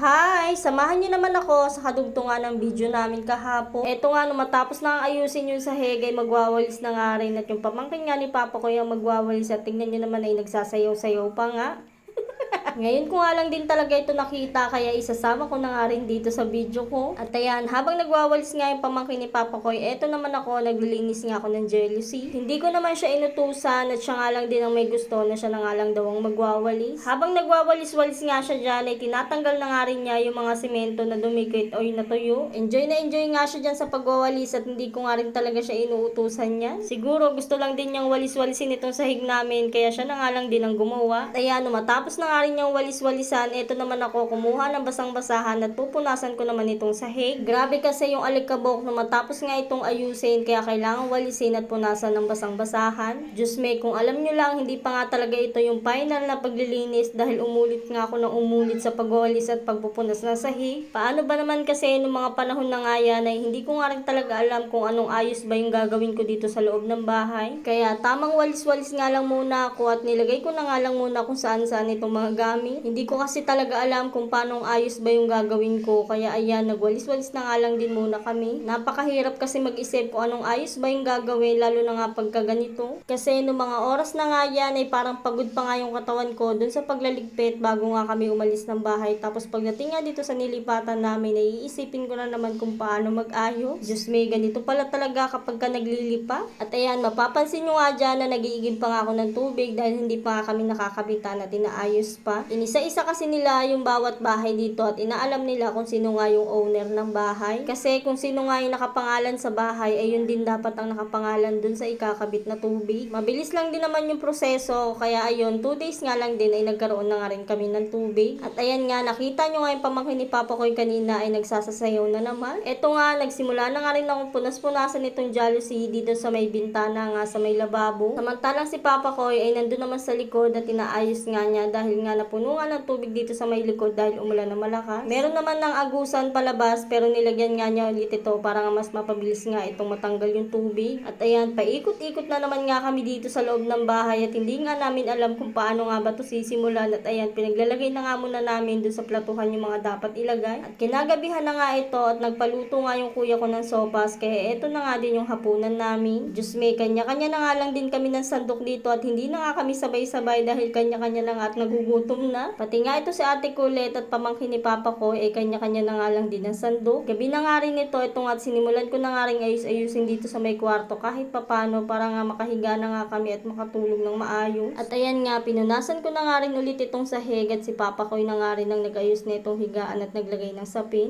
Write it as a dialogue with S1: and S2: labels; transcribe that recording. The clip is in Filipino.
S1: Hi! Samahan niyo naman ako sa kadugtungan ng video namin kahapon. Eto nga, no, matapos na ayusin yung sahig ay magwawalis na nga rin at yung pamangkin nga ni Papa ko yung magwawalis at tingnan niyo naman ay nagsasayaw-sayaw pa nga. Ngayon ko nga lang din talaga ito nakita kaya isasama ko na nga rin dito sa video ko. At ayan, habang nagwawalis nga yung pamangkin ni Papa Koy, eto naman ako, naglilinis nga ako ng jealousy. Hindi ko naman siya inutusan at siya nga lang din ang may gusto na siya na nga lang daw ang magwawalis. Habang nagwawalis-walis nga siya dyan ay tinatanggal na nga rin niya yung mga semento na dumikit o yung natuyo. Enjoy na enjoy nga siya dyan sa pagwawalis at hindi ko nga rin talaga siya inuutusan niya. Siguro gusto lang din niyang walis-walisin itong sahig namin kaya siya na nga lang din ang gumawa. At ayan, matapos na nga rin niyang walis-walisan, eto naman ako kumuha ng basang-basahan at pupunasan ko naman itong sahig. Grabe kasi yung alikabok na matapos nga itong ayusin kaya kailangan walisin at punasan ng basang-basahan. Diyos me, kung alam nyo lang, hindi pa nga talaga ito yung final na paglilinis dahil umulit nga ako ng umulit sa pagwawalis at pagpupunas ng sahig. Paano ba naman kasi nung mga panahon na nga yan ay hindi ko nga rin talaga alam kung anong ayos ba yung gagawin ko dito sa loob ng bahay. Kaya tamang walis-walis nga lang muna ako at nilagay ko na nga lang muna kung saan-saan itong mga gamit. Hindi ko kasi talaga alam kung paano ayos ba yung gagawin ko. Kaya ayan, nagwalis-walis na nga lang din muna kami. Napakahirap kasi mag-isip kung anong ayos ba yung gagawin lalo na nga pagka ganito. Kasi nung mga oras na nga yan ay parang pagod pa nga yung katawan ko dun sa paglaligpit bago nga kami umalis ng bahay. Tapos pagdating nga dito sa nilipatan namin ay iisipin ko na naman kung paano mag-ayos. Diyos may ganito pala talaga kapag ka naglilipa. At ayan, mapapansin nyo nga dyan na nag-iigib pa nga ako ng tubig dahil hindi pa nga kami nakakabitan at inaayos pa. Inisa-isa kasi nila yung bawat bahay dito at inaalam nila kung sino nga yung owner ng bahay. Kasi kung sino nga yung nakapangalan sa bahay ay yun din dapat ang nakapangalan dun sa ikakabit na tubig. Mabilis lang din naman yung proseso kaya ayun, 2 days nga lang din ay nagkaroon na nga rin kami ng tubig. At ayan nga, nakita nyo nga yung pamangkin ni Papa ko kanina ay nagsasasayaw na naman. Eto nga, nagsimula na nga rin akong punas-punasan itong jealousy dito sa may bintana nga sa may lababo. Samantalang si Papa ko ay nandun naman sa likod at inaayos nga niya dahil nga napuno nga ng tubig dito sa may likod dahil umulan na malakas. Meron naman ng agusan palabas pero nilagyan nga niya ulit ito para nga mas mapabilis nga itong matanggal yung tubig. At ayan, paikot-ikot na naman nga kami dito sa loob ng bahay at hindi nga namin alam kung paano nga ba ito sisimulan. At ayan, pinaglalagay na nga muna namin dun sa platuhan yung mga dapat ilagay. At kinagabihan na nga ito at nagpaluto nga yung kuya ko ng sopas kaya ito na nga din yung hapunan namin. Diyos may, kanya-kanya na nga lang din kami ng sandok dito at hindi na nga kami sabay-sabay dahil kanya-kanya na nga at nagugutom na. Pati nga ito si Ate Colette at pamangkin ni Papa ko ay kanya-kanya na nga lang din ang sandok. Gabi na nga rin ito nga at sinimulan ko na nga rin ayus-ayusin dito sa may kwarto kahit papano para nga makahiga na nga kami at makatulog ng maayos. At ayan nga, pinunasan ko na nga rin ulit itong sahig at si Papa ko na nga rin ang nag-ayos na itong higaan at naglagay ng sapin.